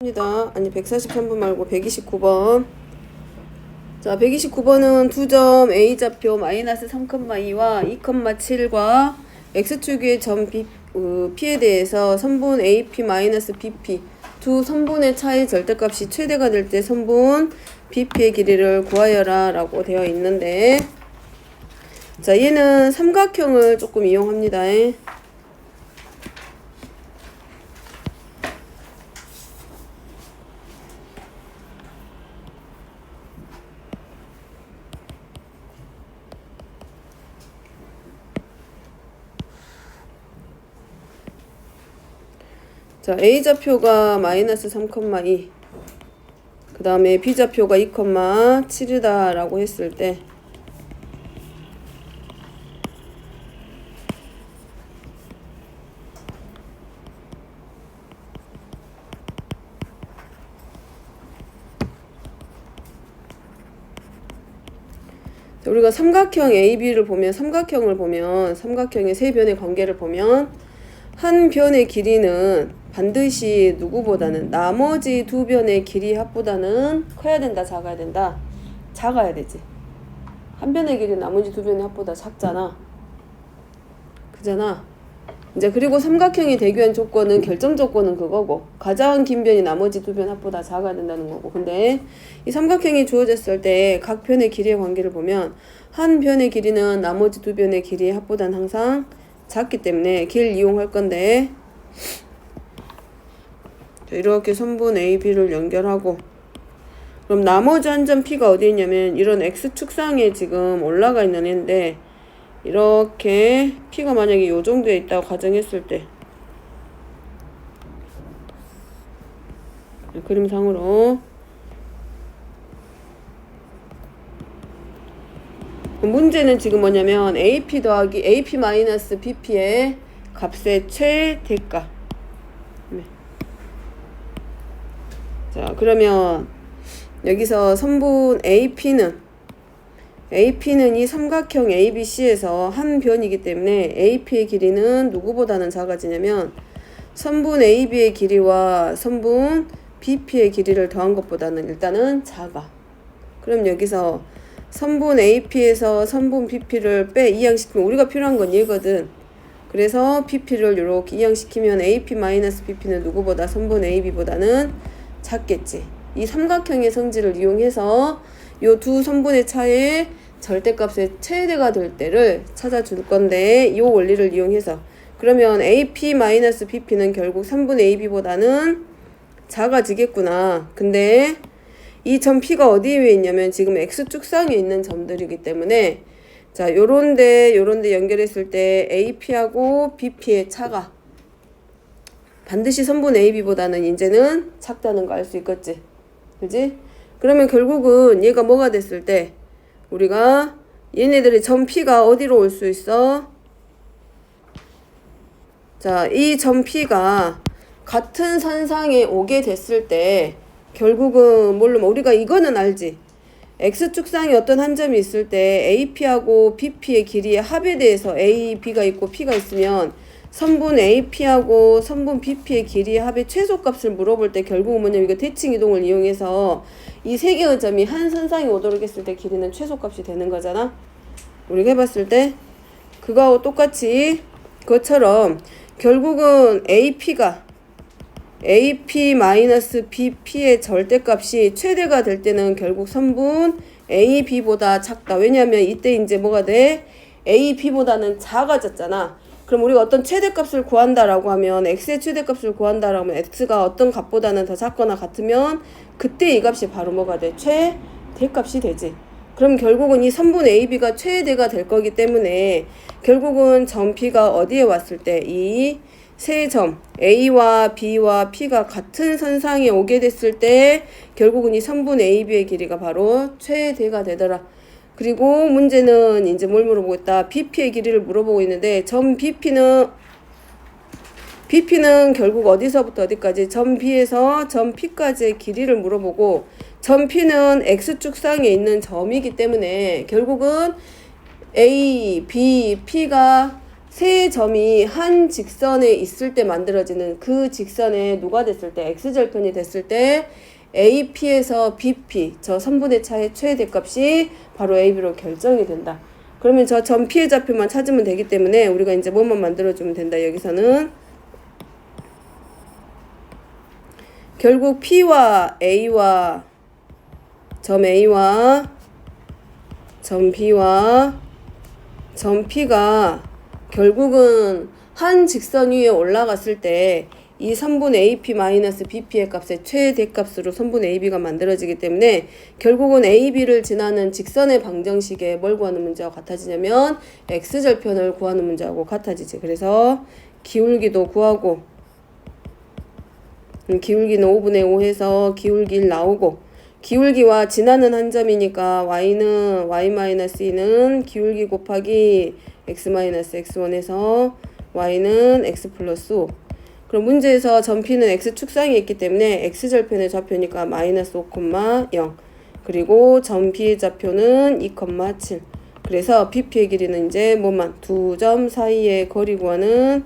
입니다. 아니 143번 말고 129번. 자, 129번은 두 점 A좌표 마이너스 3,2와 2,7과 X축의 점 P에 대해서 선분 AP 마이너스 BP 두 선분의 차의 절대값이 최대가 될 때 선분 BP의 길이를 구하여라 라고 되어 있는데, 자, 얘는 삼각형을 조금 이용합니다. 자, A좌표가 마이너스 3,2, 그 다음에 B좌표가 2,7이다 라고 했을 때, 우리가 삼각형 AB를 보면, 삼각형의 세 변의 관계를 보면 한 변의 길이는 반드시 누구보다는 나머지 두 변의 길이 합보다는 커야 된다, 작아야 된다? 작아야 되지. 한 변의 길이는 나머지 두 변의 합보다 작잖아. 그잖아. 이제 그리고 삼각형이 대규한 조건은, 결정 조건은 그거고, 가장 긴 변이 나머지 두 변 합보다 작아야 된다는 거고. 근데 이 삼각형이 주어졌을 때 각 변의 길이의 관계를 보면 한 변의 길이는 나머지 두 변의 길이의 합보다는 항상 작기 때문에 길 이용할 건데, 이렇게 선분 AB를 연결하고, 그럼 나머지 한 점 P가 어디 있냐면 이런 X축상에 지금 올라가 있는 애인데, 이렇게 P가 만약에 요 정도에 있다고 가정했을 때, 그림상으로 문제는 지금 뭐냐면 AP 더하기 AP 마이너스 BP의 값의 최대가. 자, 그러면 여기서 선분 AP는 이 삼각형 ABC에서 한 변이기 때문에 AP의 길이는 누구보다는 작아지냐면 선분 AB의 길이와 선분 BP의 길이를 더한 것보다는 일단은 작아. 그럼 여기서 선분 AP에서 선분 BP를 이항시키면 우리가 필요한 건 얘거든. 그래서 BP를 이렇게 이항시키면 AP-BP는 누구보다 선분 AB보다는 작겠지. 이 삼각형의 성질을 이용해서 요 두 선분의 차의 절대값의 최대가 될 때를 찾아줄 건데, 이 원리를 이용해서 그러면 AP-BP는 결국 3분의 AB보다는 작아지겠구나. 근데 이 점 P가 어디에 있냐면 지금 X축상에 있는 점들이기 때문에, 자, 요런데 연결했을 때 AP하고 BP의 차가 반드시 선분 AB보다는 이제는 작다는 거 알 수 있겠지? 그지? 그러면 결국은 얘가 뭐가 됐을 때 우리가 얘네들의 점 P가 어디로 올 수 있어? 자, 이 점 P가 같은 선상에 오게 됐을 때 결국은 물론 우리가 이거는 알지. X축상에 어떤 한 점이 있을 때 AP하고 BP의 길이의 합에 대해서 A, B가 있고 P가 있으면 선분 AP하고 선분 BP의 길이의 합의 최소값을 물어볼 때 결국은 뭐냐면 이거 대칭 이동을 이용해서 이 세 개의 점이 한 선상에 오도록 했을 때 길이는 최소값이 되는 거잖아. 우리가 해봤을 때 그거하고 똑같이 그것처럼 결국은 AP-BP의 절대값이 최대가 될 때는 결국 선분 AB보다 작다. 왜냐하면 이때 이제 뭐가 돼? AB보다는 작아졌잖아. 그럼 우리가 어떤 최대값을 구한다라고 하면, x의 최대값을 구한다라고 하면 x가 어떤 값보다는 더 작거나 같으면 그때 이 값이 바로 뭐가 돼? 최대값이 되지. 그럼 결국은 이 선분 AB가 최대가 될 거기 때문에 결국은 점 P가 어디에 왔을 때 이 세 점 A와 B와 P가 같은 선상에 오게 됐을 때 결국은 이 선분 AB의 길이가 바로 최대가 되더라. 그리고 문제는 이제 뭘 물어보고 있다? BP의 길이를 물어보고 있는데, 점 BP는 결국 어디서부터 어디까지? 점 B에서 점 P까지의 길이를 물어보고, 점 P는 X축상에 있는 점이기 때문에 결국은 A, B, P가 세 점이 한 직선에 있을 때 만들어지는 그 직선에 누가 됐을 때 x절편이 됐을 때 AP에서 BP 저 선분의 차의 최대값이 바로 AB로 결정이 된다. 그러면 저 점 P의 좌표만 찾으면 되기 때문에 우리가 이제 뭐만 만들어주면 된다. 여기서는 결국 P와 A와 점 A와 점 B와 점 P가 결국은 한 직선 위에 올라갔을 때 이 선분 AP-BP의 값의 최대값으로 선분 AB가 만들어지기 때문에 결국은 AB를 지나는 직선의 방정식에 뭘 구하는 문제와 같아지냐면 X절편을 구하는 문제하고 같아지지. 그래서 기울기도 구하고 기울기는 5분의 5 해서 기울기 1 나오고 기울기와 지나는 한 점이니까 y는 y-2는 기울기 곱하기 x-x1 해서 y는 x 플러스 5. 그럼 문제에서 점 P는 x축상이 있기 때문에 x절편의 좌표니까 마이너스 5,0 그리고 점 P의 좌표는 2,7 그래서 BP의 길이는 이제 뭐만 두 점 사이의 거리 구하는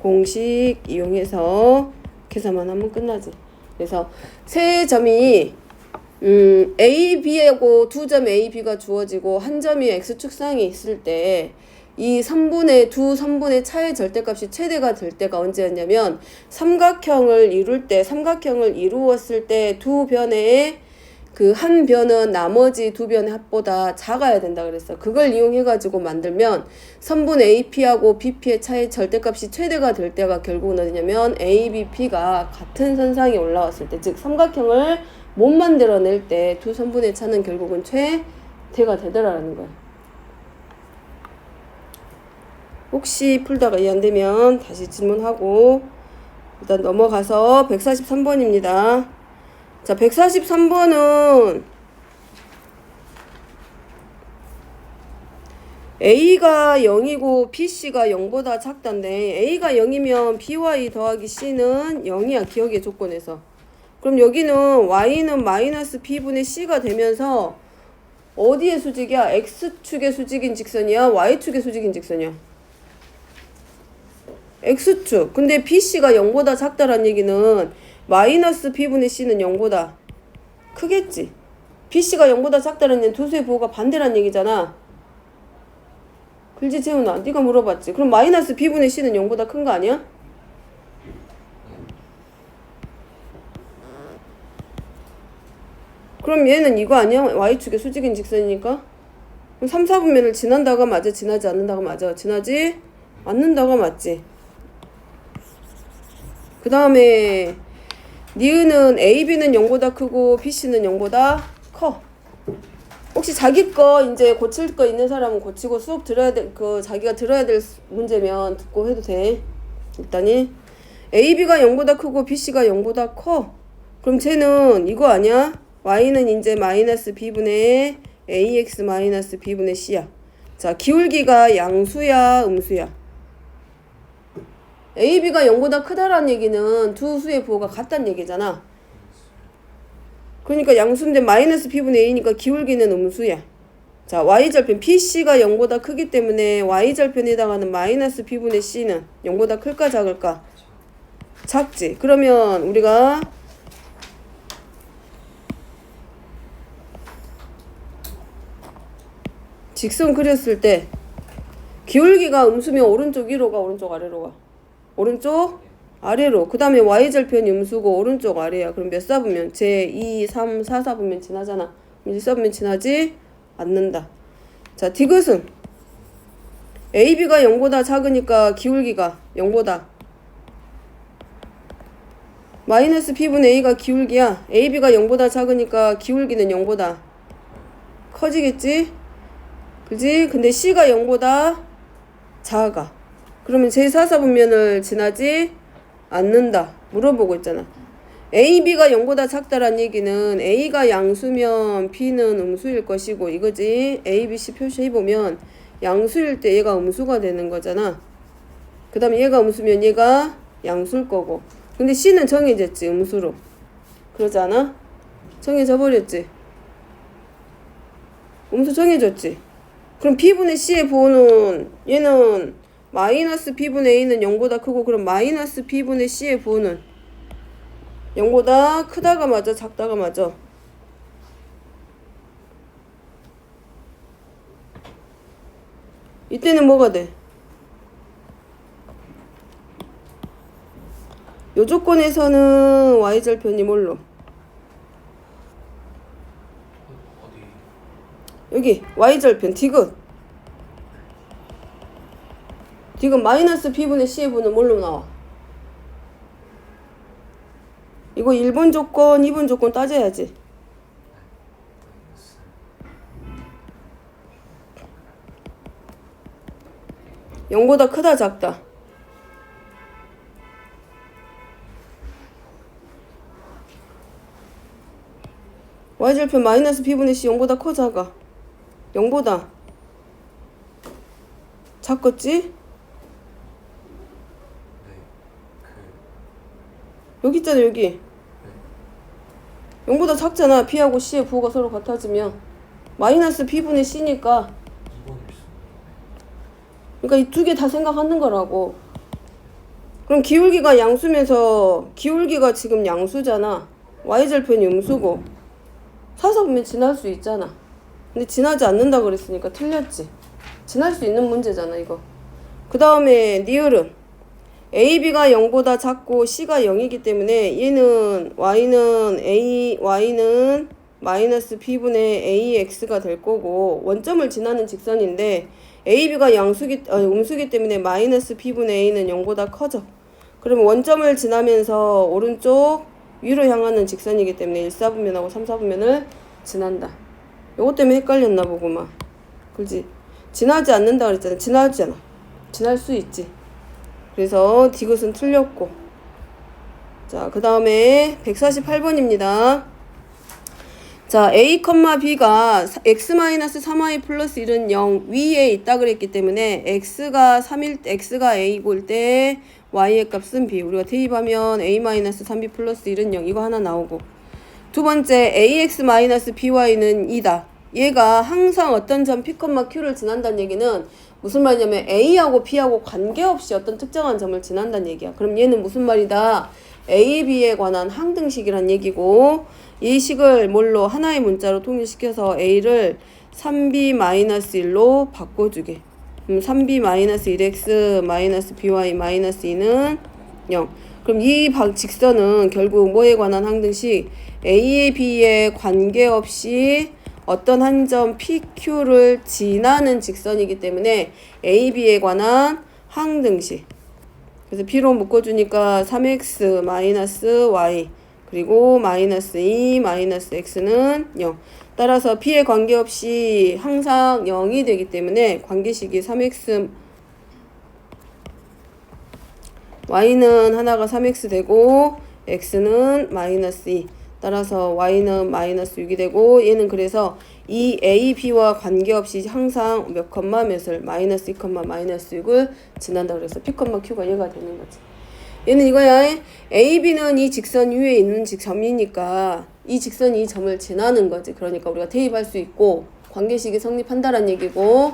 공식 이용해서 계산만 하면 끝나지. 그래서 세 점이 A, B하고 두 점 A, B가 주어지고 한 점이 x축상이 있을 때 이 두 선분의 차의 절대값이 최대가 될 때가 언제였냐면 삼각형을 이루었을 때 두 변의 그 한 변은 나머지 두 변의 합보다 작아야 된다 그랬어. 그걸 이용해 가지고 만들면 선분 AP하고 BP의 차의 절대값이 최대가 될 때가 결국은 어디냐면 ABP가 같은 선상에 올라왔을 때, 즉 삼각형을 못 만들어낼 때 두 선분의 차는 결국은 최대가 되더라라는 거야. 혹시 풀다가 이해 안 되면 다시 질문하고 일단 넘어가서 143번입니다. 자, 143번은 A가 0이고 BC가 0보다 작다인데 A가 0이면 BY 더하기 C는 0이야. 기억의 조건에서. 그럼 여기는 Y는 마이너스 B분의 C가 되면서 어디의 수직이야? X축의 수직인 직선이야? Y축의 수직인 직선이야? X축. 근데 BC가 0보다 작다란 얘기는 마이너스 B분의 C는 0보다 크겠지. BC가 0보다 작다는 얘기는 두 수의 부호가 반대란 얘기잖아. 글지 재훈아, 네가 물어봤지. 그럼 마이너스 B분의 C는 0보다 큰 거 아니야? 그럼 얘는 이거 아니야? Y축의 수직인 직선이니까? 그럼 3, 4분면을 지난다가 맞아? 지나지 않는다가 맞아? 지나지 않는다가 맞지? 그 다음에 니은은 AB는 0보다 크고 BC는 0보다 커. 혹시 자기 거 이제 고칠 거 있는 사람은 고치고 수업 들어야 될 자기가 들어야 될 문제면 듣고 해도 돼. 일단이 AB가 0보다 크고 BC가 0보다 커. 그럼 쟤는 이거 아니야? Y는 이제 마이너스 B분의 AX 마이너스 B분의 C야. 자, 기울기가 양수야, 음수야? AB가 0보다 크다라는 얘기는 두 수의 부호가 같다는 얘기잖아. 그러니까 양수인데 마이너스 B분의 A니까 기울기는 음수야. 자, Y절편 BC가 0보다 크기 때문에 Y절편에 해당하는 마이너스 B분의 C는 0보다 클까 작을까? 작지. 그러면 우리가 직선 그렸을 때 기울기가 음수면 오른쪽 위로 가, 오른쪽 아래로 가? 오른쪽 아래로. 그 다음에 Y절편이 음수고 오른쪽 아래야. 그럼 몇 사분면? 제 2, 3, 4 사분면 지나잖아. 1 사분면 지나지 않는다. 자, 디귿은 AB가 0보다 작으니까 기울기가 0보다 마이너스 B분의 A가 기울기야. AB가 0보다 작으니까 기울기는 0보다 커지겠지? 그지? 근데 C가 0보다 작아. 그러면 제4사분면을 지나지 않는다. 물어보고 있잖아. AB가 0보다 작다란 얘기는 A가 양수면 B는 음수일 것이고 이거지. A, B, C 표시해보면 양수일 때 얘가 음수가 되는 거잖아. 그 다음에 얘가 음수면 얘가 양수일 거고. 근데 C는 정해졌지. 음수로. 그러지 않아? 정해져 버렸지. 음수 정해졌지. 그럼 B분의 C의 부호는 얘는 마이너스 b분의 a는 0보다 크고 그럼 마이너스 b분의 c의 부호는 0보다 크다가 맞아 작다가 맞아? 이때는 뭐가 돼? 요 조건에서는 y절편이 뭘로? 여기 y절편 디귿 마이너스 b분의 c의 부는 뭘로 나와? 이거 1번 조건 2번 조건 따져야지. (0보다) 크다 작다? y절편 마이너스 b분의 c 0보다 커 작아? 0보다 작겠지? 여기 있잖아 여기 0보다 작잖아. b하고 c의 부호가 서로 같아지면 마이너스 b분의 c니까 그러니까 이 두 개 다 생각하는 거라고. 그럼 기울기가 양수면서 기울기가 지금 양수잖아. y절편이 음수고 사서 보면 지날 수 있잖아. 근데 지나지 않는다 그랬으니까 틀렸지. 지날 수 있는 문제잖아 이거. 그 다음에 니을은 AB가 0보다 작고 C가 0이기 때문에 얘는 Y는 마이너스 B분의 AX가 될 거고 원점을 지나는 직선인데 AB가 음수기 때문에 마이너스 B분의 A는 0보다 커져. 그러면 원점을 지나면서 오른쪽 위로 향하는 직선이기 때문에 1사분면하고 3사분면을 지난다. 요것 때문에 헷갈렸나 보구만. 그렇지? 지나지 않는다 그랬잖아. 지나지 않아. 지날 수 있지. 그래서 디귿은 틀렸고. 자, 그 다음에 148번입니다. 자, a, b가 x-3y 플러스 1은 0 위에 있다 그랬기 때문에 x가 a고일 때 y의 값은 b. 우리가 대입하면 a-3b 플러스 1은 0 이거 하나 나오고. 두 번째 ax-by는 2다. 얘가 항상 어떤 점 p, q를 지난다는 얘기는 무슨 말이냐면 a하고 b하고 관계없이 어떤 특정한 점을 지난다는 얘기야. 그럼 얘는 무슨 말이다? a, b에 관한 항등식이란 얘기고 이 식을 뭘로 하나의 문자로 통일시켜서 a를 3b-1로 바꿔주게. 그럼 3b-1x-by-2는 0. 그럼 이 직선은 결국 뭐에 관한 항등식? a에 b에 관계없이 어떤 한 점 PQ를 지나는 직선이기 때문에 A, B에 관한 항등식. 그래서 P로 묶어주니까 3x 마이너스 y 그리고 마이너스 2 마이너스 x는 0. 따라서 P에 관계없이 항상 0이 되기 때문에 관계식이 3x y는 하나가 3x 되고 x는 마이너스 2. 따라서 y는 마이너스 6이 되고 얘는 그래서 이 a, b와 관계없이 항상 몇 컴마 몇을 마이너스 2 컴마 마이너스 6을 지난다 그래서 p 컴마 q가 얘가 되는 거지. 얘는 이거야. a, b는 이 직선 위에 있는 점이니까 이 직선이 이 점을 지나는 거지. 그러니까 우리가 대입할 수 있고 관계식이 성립한다는 얘기고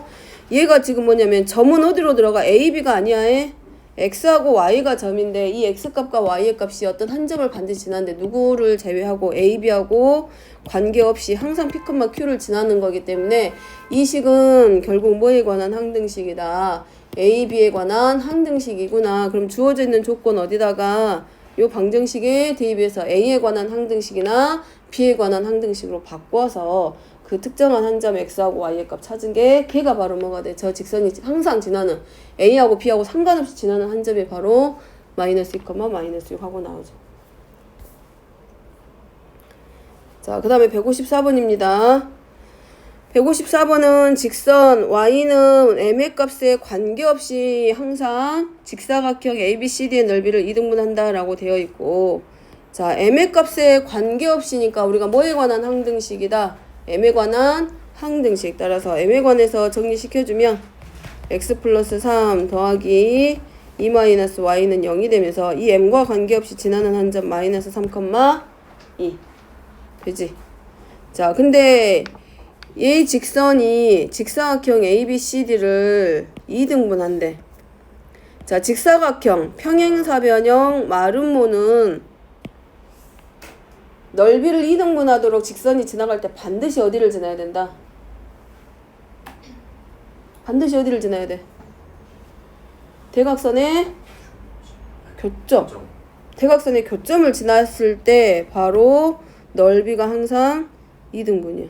얘가 지금 뭐냐면 점은 어디로 들어가? a, b가 아니야. x하고 y가 점인데 이 x값과 y의 값이 어떤 한 점을 반드시 지나는데 누구를 제외하고 a, b하고 관계없이 항상 p, q를 지나는 거기 때문에 이 식은 결국 뭐에 관한 항등식이다. a, b에 관한 항등식이구나. 그럼 주어져 있는 조건 어디다가 요 방정식에 대입해서 a에 관한 항등식이나 b에 관한 항등식으로 바꿔서 그 특정한 한 점 x하고 y의 값 찾은 게 걔가 바로 뭐가 돼? 저 직선이 항상 지나는 a하고 b하고 상관없이 지나는 한 점이 바로 마이너스 2, 마이너스 6 하고 나오죠. 자, 그 다음에 154번입니다. 154번은 직선 y는 m의 값에 관계없이 항상 직사각형 ABCD의 넓이를 2등분한다 라고 되어 있고 자, m의 값에 관계없이니까 우리가 뭐에 관한 항등식이다? m에 관한 항등식. 따라서 m에 관해서 정리시켜주면 x 플러스 3 더하기 2 마이너스 y는 0이 되면서 이 m과 관계없이 지나는 한 점 마이너스 3, 2 되지? 자, 근데 얘 직선이 직사각형 ABCD를 2등분한대. 자, 직사각형, 평행사변형, 마름모는 넓이를 2등분하도록 직선이 지나갈 때 반드시 어디를 지나야 된다? 반드시 어디를 지나야 돼? 대각선의 교점. 대각선의 교점을 지났을 때 바로 넓이가 항상 2등분이야.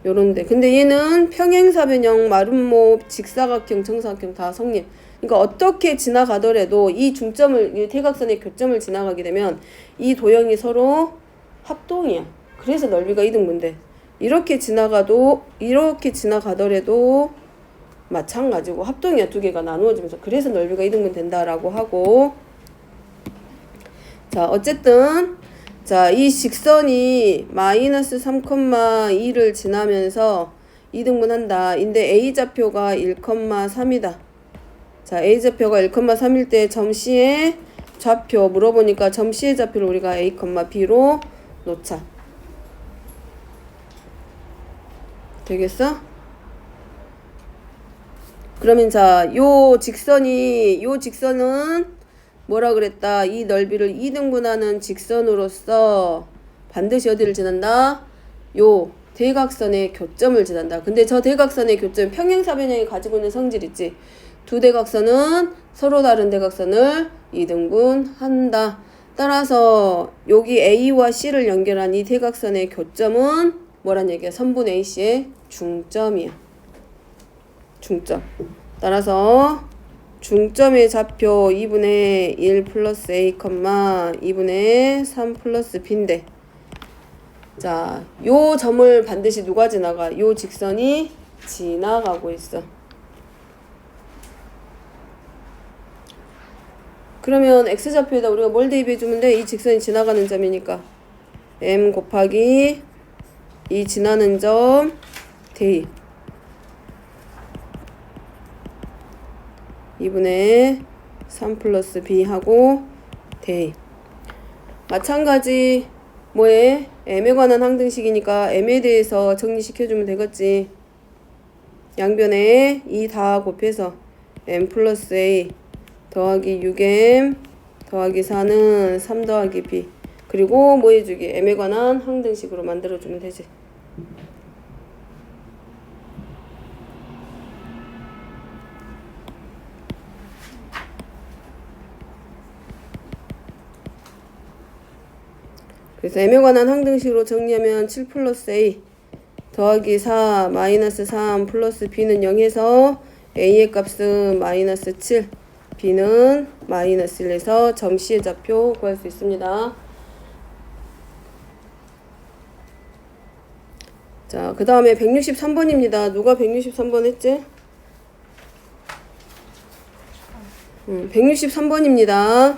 요런데. 근데 얘는 평행사변형, 마름모, 직사각형, 정사각형 다 성립. 그러니까 어떻게 지나가더라도 이 중점을, 이 대각선의 교점을 지나가게 되면 이 도형이 서로 합동이야. 그래서 넓이가 2등분돼. 이렇게 지나가더라도 마찬가지고 합동이야. 두 개가 나누어지면서. 그래서 넓이가 2등분 된다라고 하고. 자, 어쨌든 자, 이 직선이 마이너스 3,2를 지나면서 2등분한다. 근데 A좌표가 1,3이다. 자, A좌표가 1,3일 때 점 C의 좌표 물어보니까 점 C의 좌표를 우리가 A, B로 놓자. 되겠어? 그러면 자, 요 직선은 뭐라 그랬다? 이 넓이를 2등분하는 직선으로서 반드시 어디를 지난다? 요 대각선의 교점을 지난다. 근데 저 대각선의 교점, 평행사변형이 가지고 있는 성질 있지? 두 대각선은 서로 다른 대각선을 2등분한다. 따라서 여기 A와 C를 연결한 이 대각선의 교점은 뭐란 얘기야? 선분 AC의 중점이야. 중점. 따라서 중점의 좌표 2분의 1 플러스 A, 2분의 3 플러스 B인데, 자, 요 점을 반드시 누가 지나가? 요 직선이 지나가고 있어. 그러면 X좌표에다 우리가 뭘 대입해주면 돼? 이 직선이 지나가는 점이니까 M 곱하기 이 지나는 점 대입 2분의 3 플러스 B 하고 대입. 마찬가지 뭐에? M에 관한 항등식이니까 M에 대해서 정리시켜주면 되겠지. 양변에 2 다 곱해서 M 플러스 A 더하기 6M 더하기 4는 3 더하기 B. 그리고 뭐 해주기? M에 관한 항등식으로 만들어주면 되지. 그래서 M에 관한 항등식으로 정리하면 7 플러스 A 더하기 4 마이너스 3 플러스 B는 0에서 A의 값은 마이너스 7, B는 마이너스 1에서 점 C의 좌표 구할 수 있습니다. 자, 그 다음에 163번입니다. 누가 163번 했지? 163번입니다.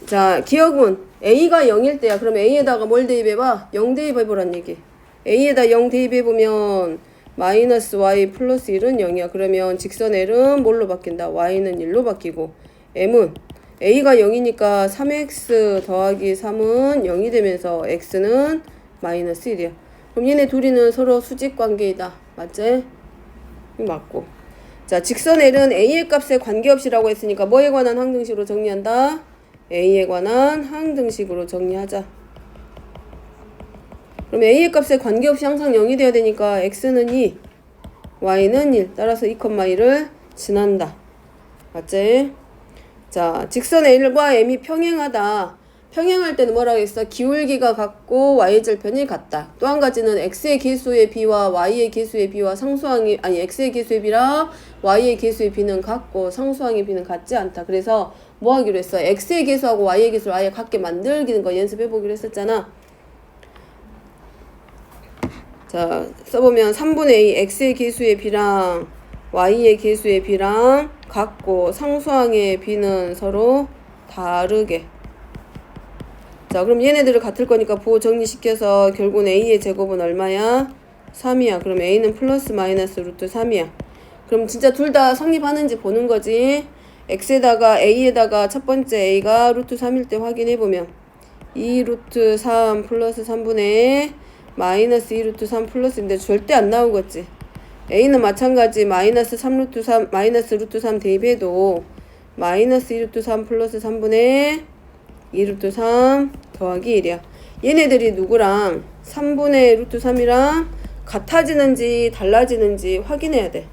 자, 기억은 A가 0일 때야. 그럼 A에다가 뭘 대입해봐? 0 대입해보란 얘기. A에다 0 대입해보면 마이너스 Y 플러스 1은 0이야. 그러면 직선 L은 뭘로 바뀐다? Y는 1로 바뀌고, M은 A가 0이니까 3X 더하기 3은 0이 되면서 X는 마이너스 1이야. 그럼 얘네 둘이는 서로 수직 관계이다. 맞지? 맞고. 자, 직선 L은 A의 값에 관계없이라고 했으니까 뭐에 관한 항등식으로 정리한다? A에 관한 항등식으로 정리하자. 그럼 A의 값에 관계없이 항상 0이 돼야 되니까 X는 2, Y는 1. 따라서 2,1을 지난다. 맞지? 자, 직선 L과 M이 평행하다. 평행할 때는 뭐라고 했어? 기울기가 같고 Y절편이 같다. 또 한 가지는 X의 개수의 B와 Y의 개수의 B와 상수항이, 아니 X의 개수의 B랑 Y의 개수의 B는 같고 상수항의 B는 같지 않다. 그래서 뭐 하기로 했어? X의 개수하고 Y의 개수를 아예 같게 만들기는 거 연습해보기로 했었잖아. 자, 써보면 3분의 2 X의 개수의 B랑 Y의 개수의 B랑 같고 상수항의 B는 서로 다르게. 자, 그럼 얘네들을 같을 거니까 부호 정리시켜서 결국은 A의 제곱은 얼마야? 3이야. 그럼 A는 플러스 마이너스 루트 3이야. 그럼 진짜 둘 다 성립하는지 보는 거지. X에다가 A에다가 첫 번째 A가 루트 3일 때 확인해보면 2 루트 3 플러스 3분의 마이너스 2 루트 3 플러스인데 절대 안 나오겠지. a는 마찬가지 마이너스 3루트 3 마이너스 루트 3 대입해도 마이너스 2루트 3 플러스 3분의 2루트 3 더하기 1이야. 얘네들이 누구랑 3분의 루트 3이랑 같아지는지 달라지는지 확인해야 돼.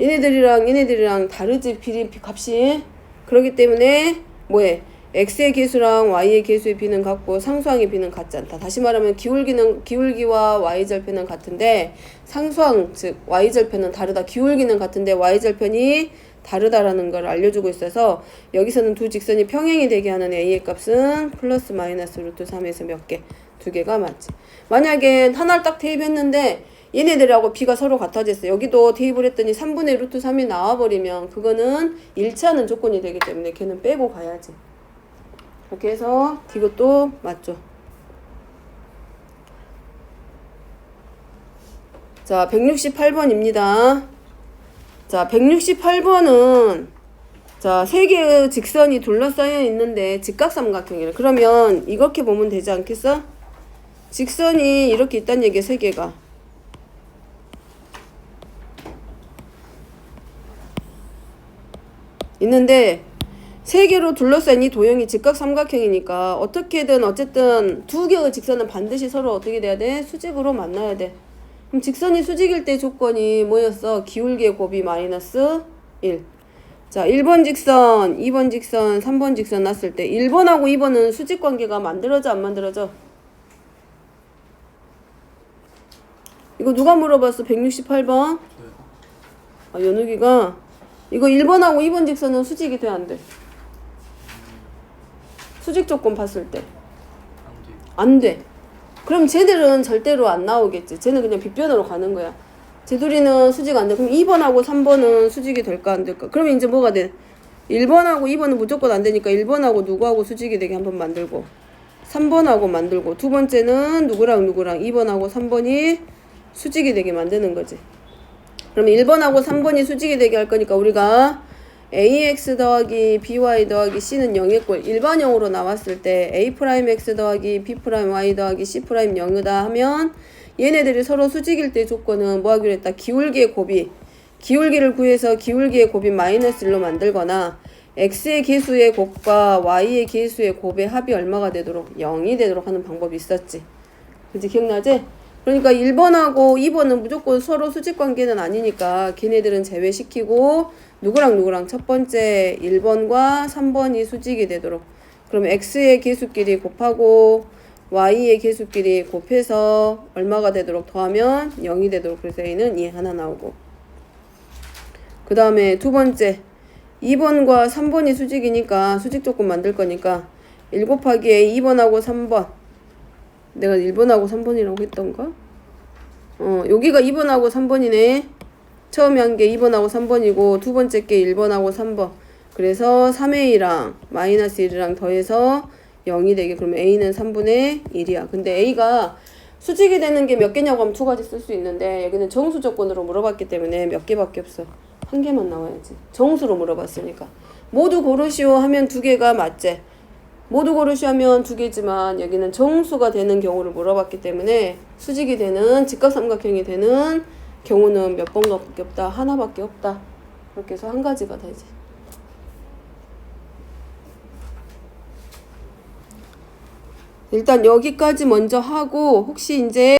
얘네들이랑 다르지 값이. 그렇기 때문에 뭐해? x의 계수랑 y의 계수의 b는 같고 상수항의 b는 같지 않다. 다시 말하면 기울기와 y절편은 같은데 상수항 즉 y절편은 다르다. 기울기는 같은데 y절편이 다르다라는 걸 알려주고 있어서 여기서는 두 직선이 평행이 되게 하는 a의 값은 플러스 마이너스 루트 3에서 몇 개? 두 개가 맞지. 만약에 하나를 딱 대입했는데 얘네들하고 b가 서로 같아졌어. 여기도 대입을 했더니 3분의 루트 3이 나와버리면 그거는 일치하는 조건이 되기 때문에 걔는 빼고 가야지. 이렇게 해서 이것도 맞죠. 자, 168번입니다. 자, 168번은 자, 세 개의 직선이 둘러싸여 있는데 직각삼각형이래. 그러면 이렇게 보면 되지 않겠어? 직선이 이렇게 있다는 얘기야, 세 개가. 있는데 세 개로 둘러싼 이 도형이 직각삼각형이니까 어떻게든 어쨌든 두 개의 직선은 반드시 서로 어떻게 돼야 돼? 수직으로 만나야 돼. 그럼 직선이 수직일 때 조건이 뭐였어? 기울기의 곱이 마이너스 1. 자, 1번 직선, 2번 직선, 3번 직선 났을 때 1번하고 2번은 수직 관계가 만들어져 안 만들어져? 이거 누가 물어봤어? 168번? 아, 연욱이가 이거 1번하고 2번 직선은 수직이 돼 안 돼? 수직 조건 봤을 때 안 돼. 그럼 쟤들은 절대로 안 나오겠지. 쟤는 그냥 빗변으로 가는 거야. 쟤둘이는 수직 안 돼. 그럼 2번하고 3번은 수직이 될까 안 될까? 그러면 이제 뭐가 돼? 1번하고 2번은 무조건 안 되니까 1번하고 누구하고 수직이 되게 한번 만들고 3번하고 만들고 두 번째는 누구랑 2번하고 3번이 수직이 되게 만드는 거지. 그러면 1번하고 3번이 수직이 되게 할 거니까 우리가 ax 더하기 by 더하기 c는 0의 꼴 일반형으로 나왔을 때 a'x 더하기 b'y 더하기 c' 0이다 하면 얘네들이 서로 수직일 때 조건은 뭐 하기로 했다? 기울기의 곱이 기울기를 구해서 기울기의 곱이 마이너스 1로 만들거나 x의 계수의 곱과 y의 계수의 곱의 합이 얼마가 되도록 0이 되도록 하는 방법이 있었지. 그치 기억나지? 그러니까 1번하고 2번은 무조건 서로 수직 관계는 아니니까 걔네들은 제외시키고 누구랑 첫 번째 1번과 3번이 수직이 되도록 그러면 x의 계수끼리 곱하고 y의 계수끼리 곱해서 얼마가 되도록 더하면 0이 되도록 그래서 a는 2 하나 나오고 그 다음에 두 번째 2번과 3번이 수직이니까 수직 조건 만들 거니까 1 곱하기 a 2번하고 3번 내가 1번하고 3번이라고 했던가? 여기가 2번하고 3번이네. 처음에 한 게 2번하고 3번이고 두 번째 게 1번하고 3번. 그래서 3a랑 마이너스 1이랑 더해서 0이 되게 그러면 a는 3분의 1이야. 근데 a가 수직이 되는 게 몇 개냐고 하면 두 가지 쓸 수 있는데 여기는 정수 조건으로 물어봤기 때문에 몇 개밖에 없어. 한 개만 나와야지. 정수로 물어봤으니까. 모두 고르시오 하면 두 개가 맞지. 모두 고르시오 하면 두 개지만 여기는 정수가 되는 경우를 물어봤기 때문에 수직이 되는 직각삼각형이 되는 경우는 몇 번밖에 없다. 하나밖에 없다. 그렇게 해서 한 가지가 되지. 일단 여기까지 먼저 하고 혹시 이제